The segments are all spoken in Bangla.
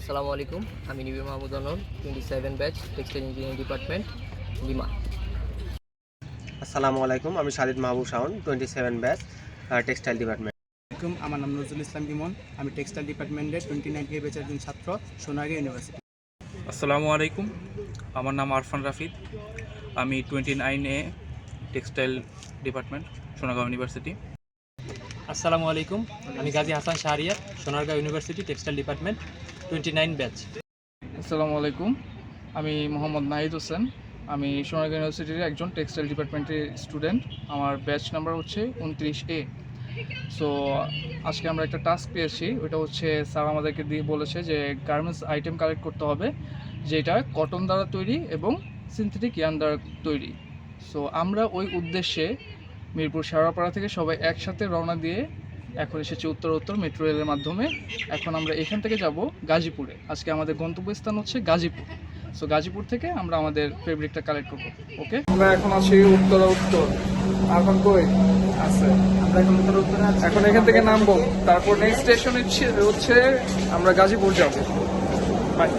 আসসালামু আলাইকুম। আমি নিবিড় মাহমুদ অনল, 27 batch, textile engineering department, lima. আসসালামু আলাইকুম, আমি শালিদ মাহবুব শাওন, 27 ব্যাচ, টেক্সটাইল ডিপার্টমেন্ট। আমার নাম নজরুল ইসলাম ইমন। আমি টেক্সটাইল ডিপার্টমেন্টের 29A ব্যাচের একজন ছাত্র, সোনারগাঁও ইউনিভার্সিটি। আসসালামু আলাইকুম, আমার নাম আরফান রাফিদ। আমি 29A textile department, Sonargaon university. আসসালামু আলাইকুম, আমি Gazi Hasan Shahriar, Sonargaon university textile department, 29 batch. আসসালামু আলাইকুম, আমি মোহাম্মদ নাহিদ হোসেন। আমি সোনারগাঁও ইউনিভার্সিটির একজন টেক্সটাইল ডিপার্টমেন্টের স্টুডেন্ট। আমার ব্যাচ নাম্বার হচ্ছে 29A। সো আজকে আমরা একটা টাস্ক পেয়েছি, ওইটা হচ্ছে স্যার আমাদেরকে দিয়ে বলেছে যে গার্মেন্টস আইটেম কালেক্ট করতে হবে যেটা কটন দ্বারা তৈরি এবং সিনথেটিক ইয়ার্ন দ্বারা তৈরি। সো আমরা ওই উদ্দেশ্যে মিরপুর শেওড়াপাড়া থেকে সবাই একসাথে রওনা দিয়ে এখন এসেছি উত্তর মেট্রো রেলের মাধ্যমে। এখন আমরা এখান থেকে যাব গাজীপুরে। আজকে আমাদের গন্তব্যস্থান হচ্ছে গাজীপুর। সো গাজীপুর থেকে আমরা আমাদের ফেব্রিকটা কালেক্ট করবো। ওকে, আমরা এখন আছি উত্তর। এখন কই আছে? আমরা এখন উত্তরে আছি। এখন এখান থেকে নামবো, তারপর নেক্সট স্টেশন হচ্ছে আমরা গাজীপুর যাব। বাই।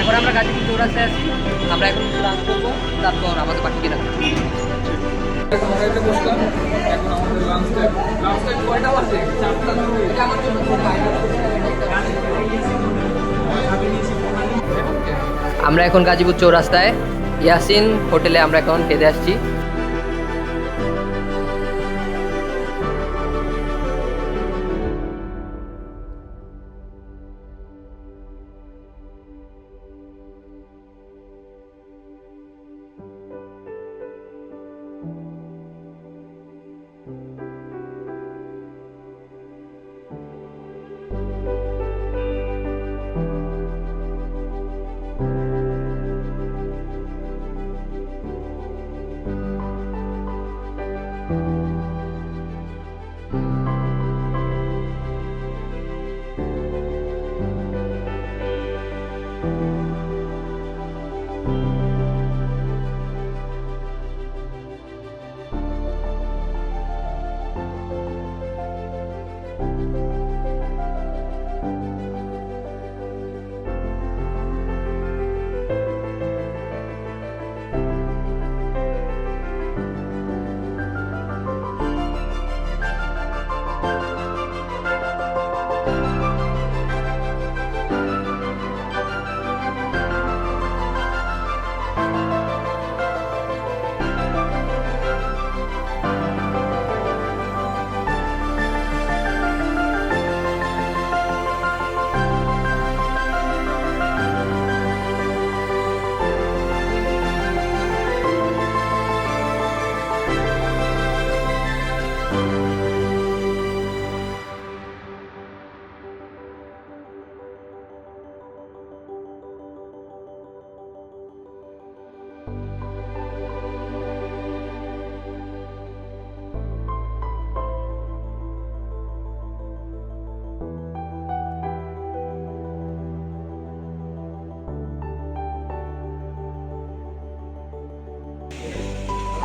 এখন আমরা গাজীপুর চৌরাস্তায় আছি। আমরা এখন লাঞ্চ করবো, তারপর আমাদের বাকি কেনা। এখন আমরা এটা বসলাম, এখন আমাদের লাঞ্চ টাইম। লাঞ্চ টাইম কয়টা বাজে? 4টা। এটা আমার জন্য খুব আমরা এখন গাজীপুর চৌরাস্তায় ইয়াসিন হোটেলে আমরা এখন খেতে আসছি।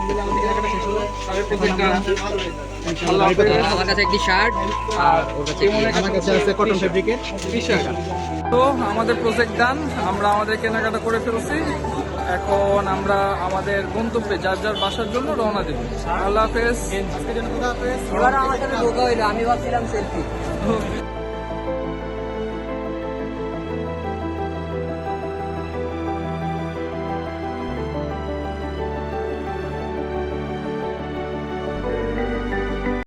আলহামদুলিল্লাহ আমাদের কেনাকাটা শেষ হলো তাদের প্রত্যেকটা আল্লাহ হাফেজ। আমার কাছে একটি শার্ট আর ইমনের আমার কাছে আছে কটন ফেব্রিকের টি-শার্ট। তো আমাদের প্রজেক্ট ডান, আমরা আমাদের কেনাকাটা করে ফেলছি। এখন আমরা আমাদের গন্তব্যে যার যার বাসার জন্য রওনা দেব। আল্লাহ হাফেজ। এবার আমার সাথে ধোকা হইলো, আমি ভাবছিলাম সেলফি।